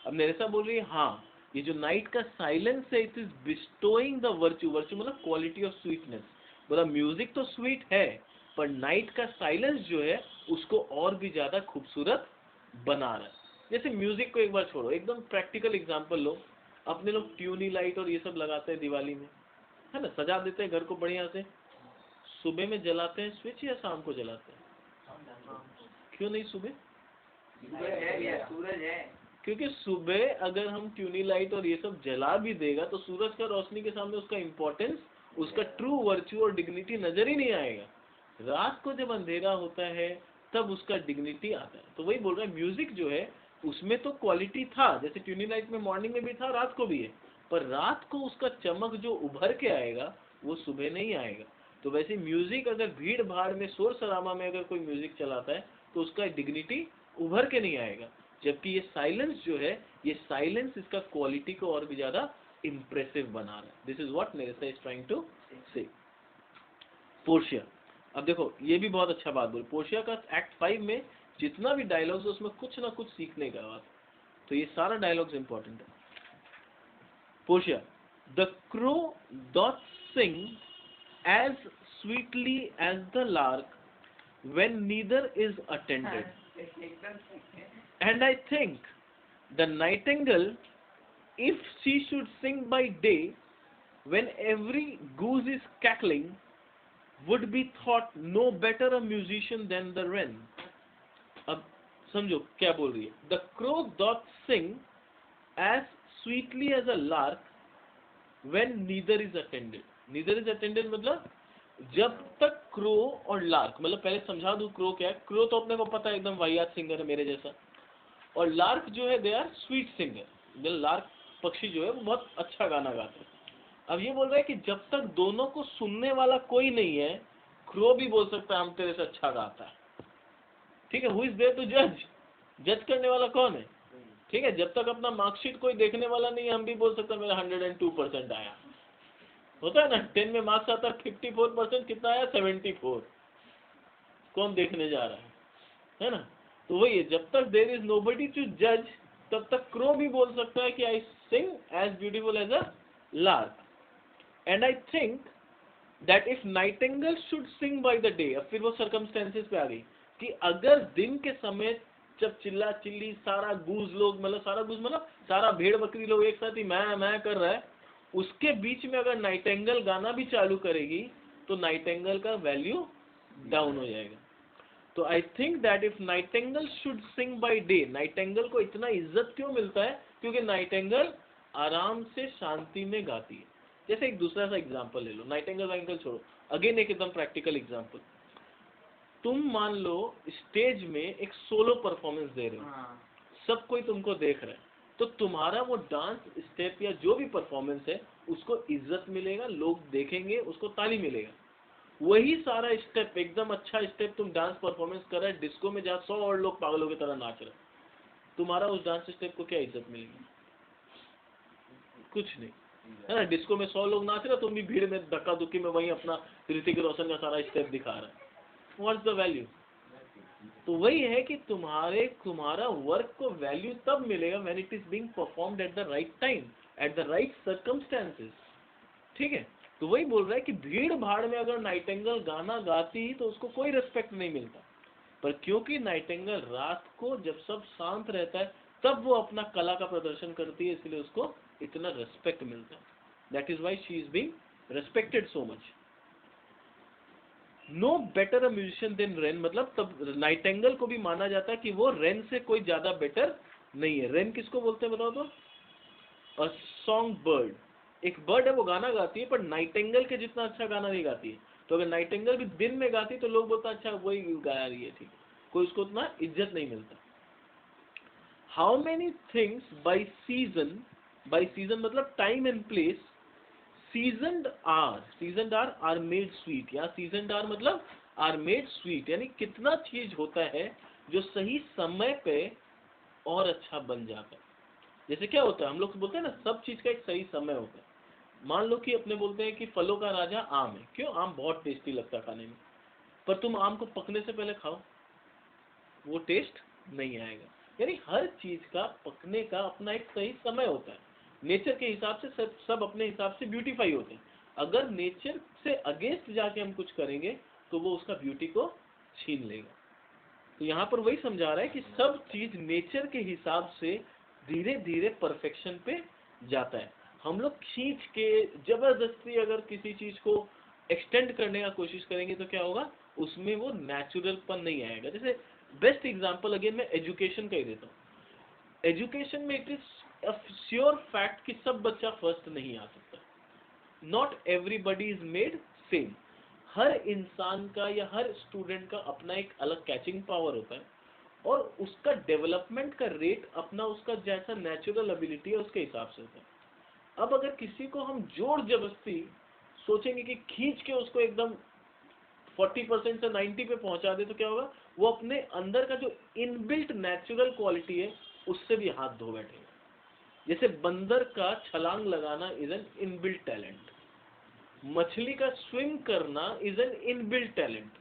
[SPEAKER 1] अब नेरेसा बोल रही है, हाँ ये जो नाइट का साइलेंस है, it is bestowing the virtue. Virtue मतलब क्वालिटी ऑफ स्वीटनेस। बोला म्यूजिक तो स्वीट है, पर नाइट का साइलेंस जो है उसको और भी ज्यादा खूबसूरत बना रहा है। जैसे म्यूजिक को एक बार छोड़ो, एकदम प्रैक्टिकल एग्जांपल लो, अपने लोग ट्यूनी लाइट और ये सब लगाते हैं दिवाली में, है ना, सजा देते हैं घर को बढ़िया से। सुबह में जलाते हैं स्विच या शाम को जलाते हैं? क्यों नहीं सुबह? सूरज है। क्योंकि सुबह अगर हम ट्यूनी लाइट और ये सब जला भी देगा तो सूरज का रोशनी के सामने उसका इम्पोर्टेंस, उसका ट्रू वर्च्यू और डिग्निटी नजर ही नहीं आएगा। रात को जब अंधेरा होता है तब उसका डिग्निटी आता है। तो वही बोल रहा है, म्यूजिक जो है उसमें तो क्वालिटी था, जैसे ट्यूनी लाइट में मॉर्निंग में भी था, रात को भी है, पर रात को उसका चमक जो उभर के आएगा वो सुबह नहीं आएगा। तो वैसे म्यूजिक अगर भीड़ भाड़ में, शोर शराबा में अगर कोई म्यूजिक चलाता है तो उसका डिग्निटी उभर के नहीं आएगा। जबकि ये साइलेंस जो है, ये साइलेंस इसका क्वालिटी को और भी ज्यादा इम्प्रेसिव बना रहा है। This is what Nerissa is trying to say. Portia, अब देखो ये भी बहुत अच्छा बात बोल, पोर्शिया का एक्ट 5 में जितना भी डायलॉग्स है उसमें कुछ ना कुछ सीखने का बात, तो ये सारा डायलॉग्स इंपॉर्टेंट है। Portia, the crow doth sing as sweetly as the lark when neither is attended, and I think the nightingale if she should sing by day when every goose is cackling, would be thought no better a musician than the wren. अब समझो क्या बोल रही है. The crow doth sing as sweetly as a lark when neither is attended. Neither is attended मतलब जब तक crow और लार्क, मतलब पहले समझा दूं क्रो क्या है. क्रो तो अपने को पता है एकदम वाहियात सिंगर है मेरे जैसा, और लार्क जो है they are sweet singer. Lark पक्षी जो है वो बहुत अच्छा गाना गाते हैं. अब ये बोल रहा है कि जब तक दोनों को सुनने वाला कोई नहीं है, क्रो भी बोल सकता है हम तेरे से अच्छा गाता है. ठीक है, हु इज देयर टू जज? जज करने वाला कौन है? ठीक है, जब तक अपना मार्कशीट कोई देखने वाला नहीं है, हम भी बोल सकते हैं मेरा 102% आया. होता है ना, 10 में मार्क्स आता है 54%, कितना आया? 74. कौन देखने जा रहा है ना. तो वही है, जब तक देयर इज नोबडी टू जज, तब तक क्रो भी बोल सकता है कि I sing as beautiful as a lark. And I think that if nightingale should sing by the day, अब फिर वो सर्कमस्टेंसेस पे आ गई कि अगर दिन के समय जब चिल्ला चिल्ली सारा गूज लोग, मतलब सारा गूज मतलब सारा भेड़ बकरी लोग एक साथ ही मैं कर रहा है, उसके बीच में अगर नाइटिंगेल गाना भी चालू करेगी तो नाइटिंगेल का वैल्यू डाउन हो जाएगा. तो आई think that if nightingale should sing by day, Nightingale को इतना इज्जत क्यों मिलता है? क्योंकि नाइटिंगेल आराम से शांति में गाती है. जैसे एक दूसरा सा एग्जांपल ले लो, नाइटिंगेल वाइटिंगेल छोड़ो, अगेन एक एकदम प्रैक्टिकल एग्जांपल. तुम मान लो स्टेज में एक सोलो परफॉर्मेंस दे रहे हो, सब कोई तुमको देख रहा है, तो तुम्हारा वो डांस स्टेप या जो भी परफॉर्मेंस है उसको इज्जत मिलेगा, लोग देखेंगे, उसको ताली मिलेगा. वही सारा स्टेप, एकदम अच्छा स्टेप तुम डांस परफॉर्मेंस कर रहे हैं डिस्को में, जहाँ 100 और लोग पागलों की तरह नाच रहे हैं, तुम्हारा उस डांस स्टेप को क्या इज्जत मिलेगी? कुछ नहीं, है ना. डिस्को में 100 लोग नाच रहे, तुम भी भीड़ में धक्का धुक्की में वही अपना ऋतिक रोशन का सारा स्टेप दिखा रहा है. What's the value? तो वही है कि तुम्हारा वर्क को वैल्यू तब मिलेगा when it is being performed at the right time, at the right circumstances. ठीक है, तो वही बोल रहा है कि भीड़ भाड़ में अगर नाइटिंगेल गाना गाती तो उसको कोई रिस्पेक्ट नहीं मिलता, पर क्योंकि नाइटिंगेल रात को जब सब शांत रहता है तब वो अपना कला का प्रदर्शन करती है, इसलिए उसको इतना रिस्पेक्ट मिलता है. That is why she is being respected so much. No better a musician than wren, मतलब तब नाइटिंगेल को भी माना जाता है कि वो रेन से कोई ज्यादा बेटर नहीं है. रेन किसको बोलते हैं बताओ तो? A song bird. एक बर्ड है, वो गाना गाती है, पर नाइटिंगेल के जितना अच्छा गाना नहीं गाती है. तो अगर नाइटिंगेल भी दिन में गाती तो लोग बोलते अच्छा वही गा रही है, ठीक है, कोई उसको उतना इज्जत नहीं मिलता. How many things by season मतलब time and place, seasoned are made sweet, या सीजनड आर मतलब आर मेड स्वीट, यानी कितना चीज होता है जो सही समय पे और अच्छा बन जाता है. जैसे क्या होता है, हम लोग बोलते हैं ना सब चीज का एक सही समय होता है. मान लो कि अपने बोलते हैं कि फलों का राजा आम है. क्यों? आम बहुत टेस्टी लगता है खाने में, पर तुम आम को पकने से पहले खाओ, वो टेस्ट नहीं आएगा. यानी हर चीज का पकने का अपना एक सही समय होता है. नेचर के हिसाब से सब अपने हिसाब से ब्यूटीफाई होते हैं. अगर नेचर से अगेंस्ट जाके हम कुछ करेंगे तो वो उसका ब्यूटी को छीन लेगा. तो यहाँ पर वही समझा रहा है कि सब चीज नेचर के हिसाब से धीरे धीरे परफेक्शन पे जाता है. हम लोग खींच के जबरदस्ती अगर किसी चीज को एक्सटेंड करने का कोशिश करेंगे तो क्या होगा, उसमें वो नेचुरलपन नहीं आएगा. जैसे बेस्ट एग्जांपल अगेन मैं एजुकेशन का ही देता हूँ. एजुकेशन में it is a sure fact कि सब बच्चा फर्स्ट नहीं आ सकता. Not everybody is made same. हर इंसान का या हर स्टूडेंट का अपना एक अलग कैचिंग पावर होता है, और उसका डेवलपमेंट का रेट अपना उसका जैसा नेचुरल एबिलिटी है उसके हिसाब से होता है. अब अगर किसी को हम जोर जबरदस्ती सोचेंगे कि खींच के उसको एकदम 40% से 90 पे पहुंचा दे तो क्या होगा, वो अपने अंदर का जो इनबिल्ट नेचुरल क्वालिटी है उससे भी हाथ धो बैठेगा. जैसे बंदर का छलांग लगाना इज एन इनबिल्ट टैलेंट, मछली का स्विम करना इज एन इनबिल्ट टैलेंट.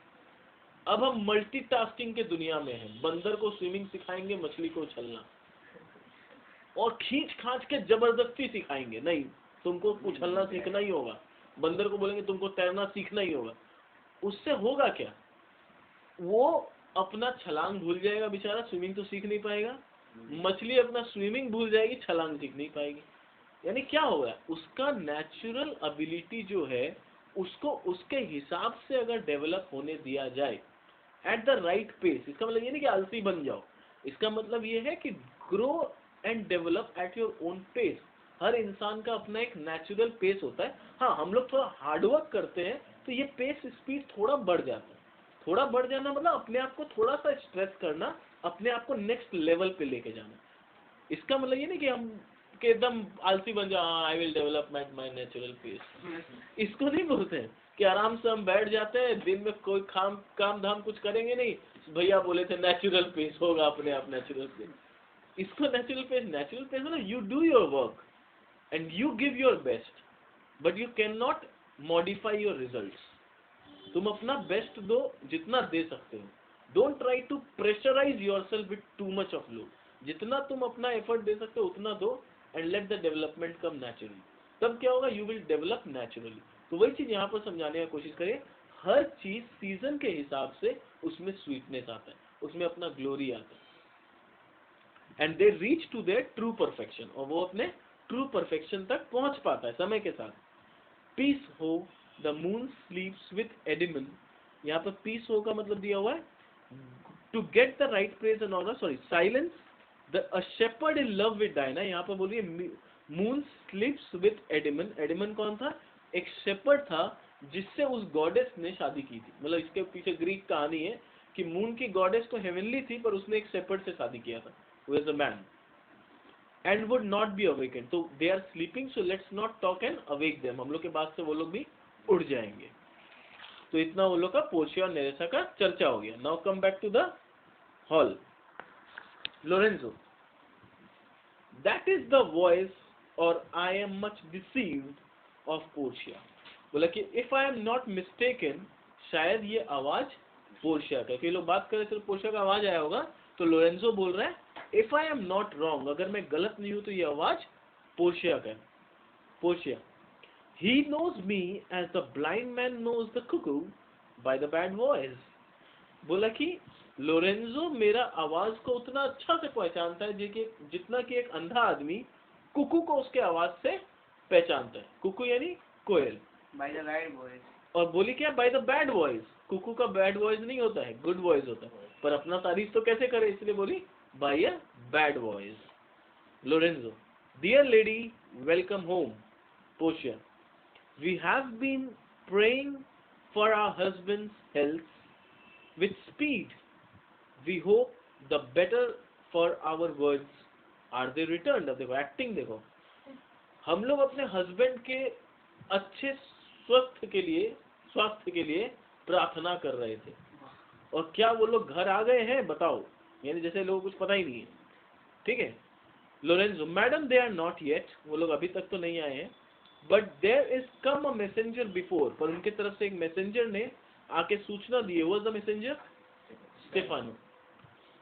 [SPEAKER 1] अब हम मल्टीटास्किंग के दुनिया में हैं. बंदर को स्विमिंग सिखाएंगे, मछली को उछलना, और खींच खांच के जबरदस्ती सिखाएंगे. नहीं, तुमको उछलना सीखना ही होगा. बंदर को बोलेंगे तुमको तैरना सीखना ही होगा. उससे होगा क्या, वो अपना छलांग भूल जाएगा बेचारा, स्विमिंग तो सीख नहीं पाएगा. मछली अपना स्विमिंग भूल जाएगी, छलांग सीख नहीं पाएगी. यानी क्या हो गया, उसका नेचुरल एबिलिटी जो है उसको उसके हिसाब से अगर डेवलप होने दिया जाए एट द राइट पेस, इसका मतलब ये नहीं कि आलसी बन जाओ, इसका मतलब ये है कि grow and develop at your own pace. हर इंसान का अपना एक नेचुरल पेस होता है। हाँ, हम लोग थोड़ा हार्डवर्क करते हैं तो ये पेस स्पीड थोड़ा बढ़ जाता है। थोड़ा बढ़ जाना मतलब अपने आप को थोड़ा सा स्ट्रेस करना, अपने आप को नेक्स्ट लेवल पे लेके जाना। इसका मतलब ये नहीं कि हम कि एकदम आलसी बन जाओ, हाँ I will development my natural pace, इसको नहीं बोलते हैं। कि आराम से हम बैठ जाते हैं, दिन में कोई काम धाम कुछ करेंगे नहीं, भैया बोले थे नेचुरल पेस होगा अपने आप नेचुरल पेस। इसको नेचुरल पेस मतलब you do your work and you give your best but you can not modify your results. तुम अपना बेस्ट दो जितना दे सकते हो, don't try to pressurise yourself with too much of load. जितना तुम अपना एफर्ट दे सकते हो उतना दो and let the development come naturally. तब क्या होगा, यू विल डेवलप नेचुरली। तो वही चीज यहाँ पर समझाने की कोशिश करें, हर चीज सीजन के हिसाब से उसमें स्वीटनेस आता है, उसमें अपना ग्लोरी आता है and they reach to their true perfection, और वो अपने ट्रू परफेक्शन तक पहुंच पाता है समय के साथ। Peace ho the moon sleeps with Endymion, यहाँ पर पीस हो का मतलब दिया हुआ है to get the right place and order, sorry silence the a shepherd in love with Diana. यहाँ पर बोलिए मून स्लीप्स विथ एडिमन। एडिमन कौन था, एक शेपर्ड था जिससे उस गॉडेस ने शादी की थी। मतलब इसके पीछे ग्रीक कहानी है कि मून की गॉडेस तो हेवनली थी पर उसने एक शेपर्ड से शादी किया था, who is a man and would not be awakened। तो they are sleeping, so let's not talk and awake them। हम लोग के बाद से वो लोग भी उड़ जाएंगे। तो इतना वो लोग का पोर्शिया और नेरेसा का चर्चा हो गया। Now come back to the hall. Lorenzo, that is the voice or I am much deceived of Portia. बोला कि if I am not mistaken, शायद ये आवाज पोर्शिया का। कई लोग बात कर रहे थे पोर्शिया का आवाज आया होगा, तो लोरेंजो बोल रहा है if I am not wrong, अगर मैं गलत नहीं हूं तो ये आवाज पोर्शिया का है। Portia, he knows me as the blind man knows the cuckoo by the bad voice. बोला कि लोरेंजो मेरा आवाज को उतना अच्छा से पहचानता है जितना कि एक अंधा आदमी कुकू को उसके आवाज से पहचानता है। कुकू यानी कोयल,
[SPEAKER 2] बाय द बैड वॉइस।
[SPEAKER 1] और बोली क्या, by the bad voice. Cuckoo का बैड वॉइस नहीं होता है, गुड वॉइस होता है, पर अपना तारीफ तो कैसे करे, इसलिए बोली by a bad voice. Lorenzo, dear lady welcome home. Portia, we have been praying for our husbands health with speed, we hope the better for our words are they return. अब देखो एक्टिंग देखो, हम लोग अपने husband के अच्छे स्वास्थ्य के लिए प्रार्थना कर रहे थे, और क्या वो लोग घर आ गए हैं बताओ, यानी जैसे लोगों को कुछ पता ही नहीं है। ठीक है। Lorenzo, madam they are not yet, वो लोग अभी तक तो नहीं आए हैं, but there is come a messenger before, पर उनके तरफ से एक मैसेंजर ने आके सूचना दी है। Was the messenger Stephano.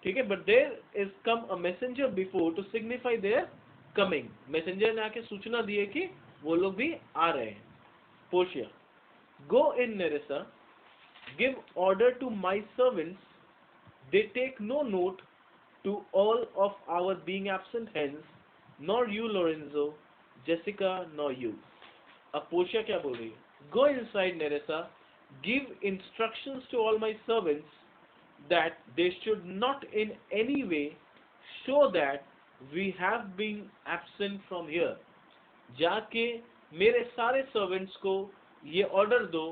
[SPEAKER 1] ठीक है, but there is come a messenger before to signify their coming, messenger ने आके सूचना दी है कि वो लोग भी आ रहे हैं। Portia, go in Nerissa, give order to my servants, they take no note to all of our being absent hence, nor you Lorenzo, Jessica, nor you। अब पोर्शिया क्या बोल रही है, go inside Nerissa, give instructions to all my servants that they should not in any way show that we have been absent from here। जाके मेरे सारे servants को ये ऑर्डर दो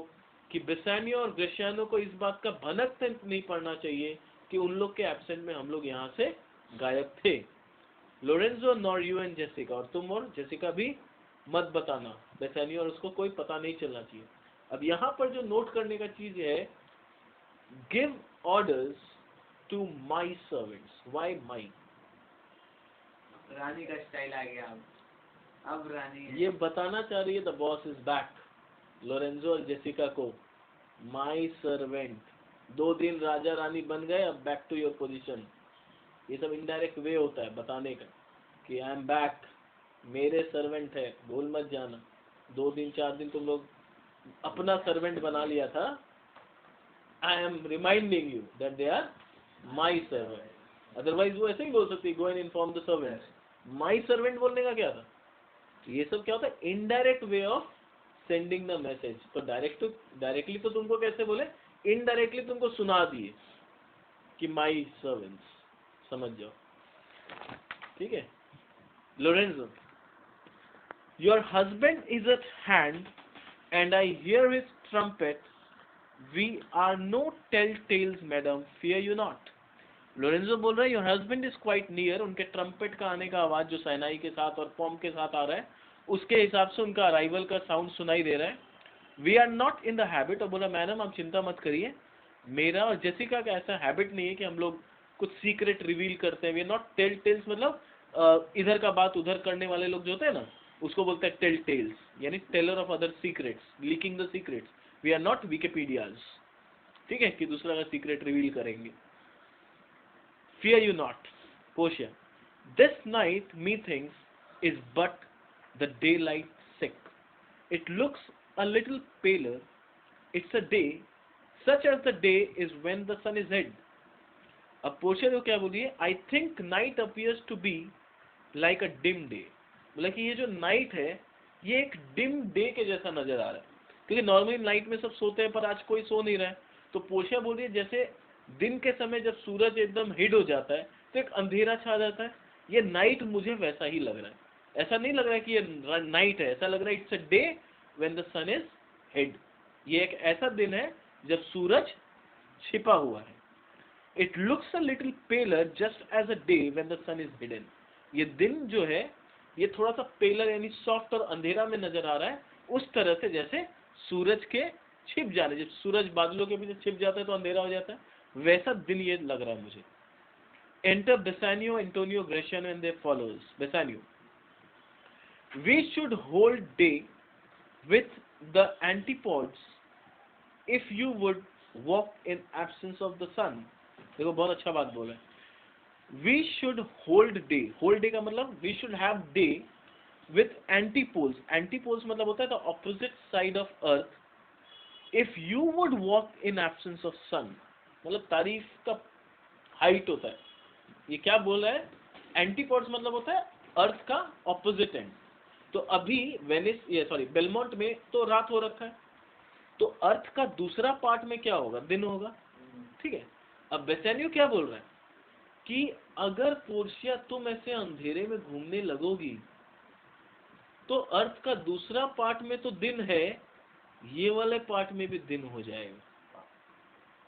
[SPEAKER 1] कि बेसानियो और ग्रेशियानो को इस बात का भनक तक नहीं पड़ना चाहिए कि उन लोग के एब्सेंट में हम लोग यहाँ से गायब थे। Lorenzo, nor you and Jessica, और तुम और जेसिका भी मत बताना, बेसानियो और उसको कोई पता नहीं चलना चाहिए। अब यहाँ पर जो नोट करने का चीज है, give orders to my servants. Why my?
[SPEAKER 2] रानी का स्टाइल आ गया अब रानी है।
[SPEAKER 1] ये बताना चाह रही है the boss is back Lorenzo और जेसिका को, माई सर्वेंट। 2 दिन राजा रानी बन गए, अब बैक टू योर पोजीशन। ये सब इनडायरेक्ट वे होता है बताने का कि आई एम बैक, मेरे सर्वेंट है, भूल मत जाना। 2 दिन 4 दिन तुम लोग अपना सर्वेंट बना लिया था। I am reminding you that they are my servant. Otherwise वो ऐसे ही बोल सकती, go and inform the servants. My servant बोलने का क्या था? ये सब क्या होता है? Indirect way of sending the message. तो डायरेक्टली तो तुमको कैसे बोले, इनडायरेक्टली तुमको सुना दिए कि माई सर्वेंट्स, समझ जाओ, ठीक है। Lorenzo, your husband is at hand and I hear his trumpet, we are no tell tales madam, fear you not. Lorenzo बोल रहा है your husband is quite near, उनके ट्रम्पेट का आने का आवाज जो सैनाई के साथ और पॉम के साथ आ रहा है, उसके हिसाब से उनका अराइवल का साउंड सुनाई दे रहा है। We are not in the habit, और बोला मैडम आप चिंता मत करिए, मेरा और जेसिका का ऐसा हैबिट नहीं है कि हम लोग कुछ सीक्रेट रिवील करते हैं। We are not tell tales, मतलब इधर का बात उधर करने वाले लोग जो होते हैं ना, उसको बोलते हैं टेल टेल्स, यानी teller of other secrets, leaking the secrets. We are not Wikipedias, ठीक है, कि दूसरा का सीक्रेट रिवील करेंगे। Fear you not, Portia. This night, methinks, is but the daylight sick. It looks a little paler. It's a day, such as the day is when the sun is hid. अब Portia को क्या बोली है? I think night appears to be like a dim day. मतलब कि ये जो night है, ये एक डिम डे के जैसा नजर आ रहा है, क्योंकि नॉर्मली नाइट में सब सोते हैं, पर आज कोई सो नहीं रहा है। तो पोर्शिया बोल रही है जैसे दिन के समय जब सूरज एकदम हिड हो जाता है तो एक अंधेरा छा जाता है, ये नाइट मुझे वैसा ही लग रहा है। ऐसा नहीं लग रहा है कि ये नाइट है, ऐसा लग रहा है it's a day when the sun is hid. ये एक ऐसा दिन है जब सूरज छिपा हुआ है। It looks a little paler just as a day when the sun is hidden. ये दिन जो है ये थोड़ा सा पेलर यानी सॉफ्ट और अंधेरा में नजर आ रहा है, उस तरह से जैसे सूरज के छिप जाने, जब सूरज बादलों के पीछे छिप जाता है तो अंधेरा हो जाता है, वैसा दिन ये लग रहा है मुझे। Enter Bassanio, Antonio, Gratiano and their followers. Bassanio, we should hold day with the antipodes if you would walk in absence of the sun. देखो बहुत अच्छा बात बोला है। We should hold day. Hold day का मतलब we should have day with antipoles. Antipoles मतलब होता है the opposite side of earth. If you would walk in absence of sun. मतलब तारीफ का हाइट होता है। ये क्या बोल रहा है? एंटीपोड्स मतलब होता है अर्थ का ऑपोजिट एंड। तो अभी वेनिस, ये सॉरी बेलमोंट में तो रात हो रखा है, तो अर्थ का दूसरा पार्ट में क्या होगा? दिन होगा, ठीक है। अब बेसेनियो क्या बोल रहा है कि अगर पोर्शिया तुम ऐसे अंधेरे में घूमने लगोगी तो अर्थ का दूसरा पार्ट में तो दिन है, ये वाले पार्ट में भी दिन हो जाएगा।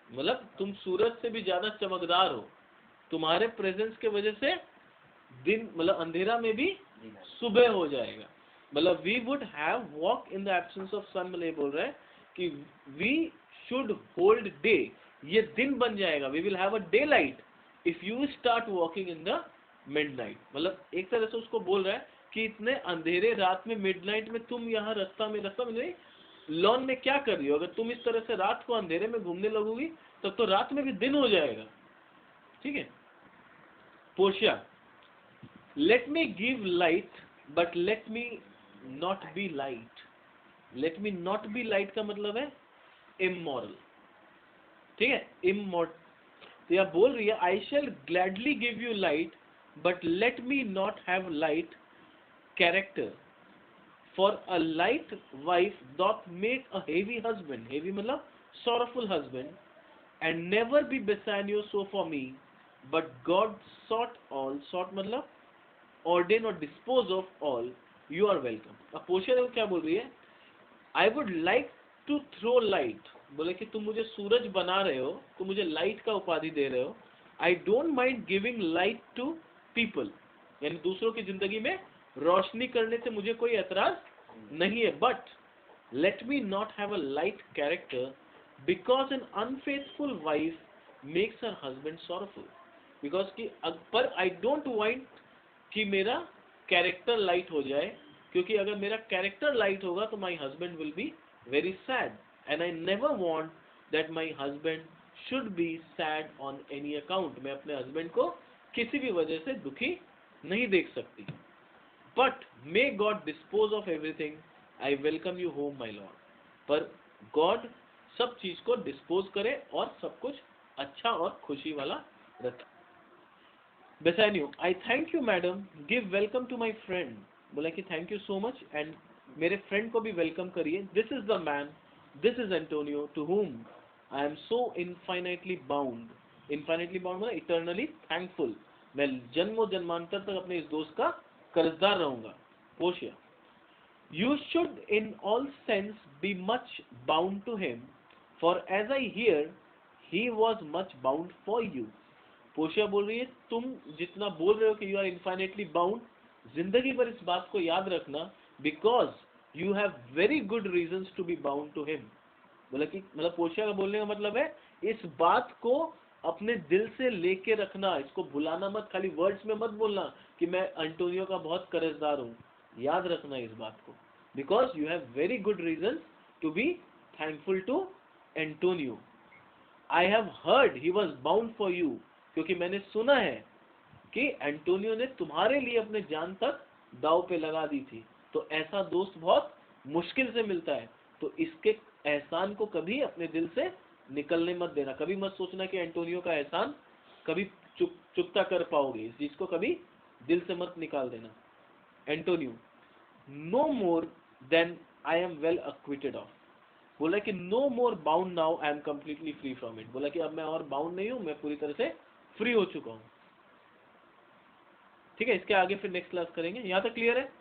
[SPEAKER 1] मतलब तुम सूरज से भी ज्यादा चमकदार हो, तुम्हारे प्रेजेंस के वजह से दिन, मतलब अंधेरा में भी सुबह हो जाएगा। मतलब we would have walk in the absence of sun, मतलब ये बोल रहा है कि वी शुड होल्ड डे, ये दिन बन जाएगा। We will have a day light if you start walking in the midnight. मतलब एक तरह से उसको बोल रहा है कि इतने अंधेरे रात में मिडनाइट में तुम यहाँ रास्ता में नहीं लॉन में क्या कर रही हो? अगर तुम इस तरह से रात को अंधेरे में घूमने लगोगी तब तो रात में भी दिन हो जाएगा, ठीक है। Portia, let me give light but let me not be light. let me not be light का मतलब है immoral, ठीक है, immortal। तो यह बोल रही है I shall gladly give you light but let me not have light character, for a light wife doth make a heavy husband, heavy मतलब sorrowful husband, and never be Bassanio so for me, but God sought all, sought मतलब ordain or dispose of all, you are welcome। अब Portia देखो क्या बोल रही है, I would like to throw light, बोले कि तुम मुझे सूरज बना रहे हो, तुम मुझे लाइट का उपाधि दे रहे हो। I don't mind giving light to people, यानी दूसरों की जिंदगी में रोशनी करने से मुझे कोई एतराज नहीं है, but let me not have a light character because an unfaithful wife makes her husband sorrowful, because कि पर I don't want कि मेरा कैरेक्टर लाइट हो जाए, क्योंकि अगर मेरा कैरेक्टर लाइट होगा तो my husband will be very sad, and I never want that my husband should be sad on any account. मैं अपने हस्बैंड को किसी भी वजह से दुखी नहीं देख सकती। But may God dispose of everything, I welcome you home my lord. पर गॉड सब चीज को डिस्पोज करे और सब कुछ अच्छा और खुशी वाला रखे। Bassanio, I thank you, madam. Give welcome to my friend. बोला कि thank you so much and मेरे फ्रेंड को भी वेलकम करिए। This is the man, this is Antonio to whom I am so infinitely bound. Infinitely bound मतलब eternally thankful, मैं जन्मों जन्मांतर तक अपने इस दोस्त का कर्जदार रहूंगा। Portia, you should in all sense be much bound to him, for as I hear he was much bound for you। पोशिया बोल रही है तुम जितना बोल रहे हो कि यू आर इनफाइनेटली बाउंड, जिंदगी भर इस बात को याद रखना, because you have very good reasons to be bound to him. बोला कि मतलब पोशिया का बोलने का मतलब है इस बात को अपने दिल से लेके रखना, इसको भुलाना मत, खाली वर्ड्स में मत बोलना कि मैं एंटोनियो का बहुत कर्जदार हूँ, याद रखना इस बात को, because you have very good reason to be thankful to Antonio. I have heard he was bound for you, क्योंकि मैंने सुना है कि एंटोनियो ने तुम्हारे लिए अपने जान तक दाव पे लगा दी थी। तो ऐसा दोस्त बहुत मुश्किल से मिलता है, तो इसके एहसान को कभी अपने दिल से निकलने मत देना। कभी मत सोचना कि एंटोनियो का एहसान कभी चुकता कर पाओगे, इस चीज को कभी दिल से मत निकाल देना। Antonio, no more than I am well acquitted of. बोला कि no more bound now I am completely free from it. बोला कि अब मैं और बाउंड नहीं हूं, मैं पूरी तरह से फ्री हो चुका हूं। ठीक है, इसके आगे फिर नेक्स्ट क्लास करेंगे। यहां तक क्लियर है?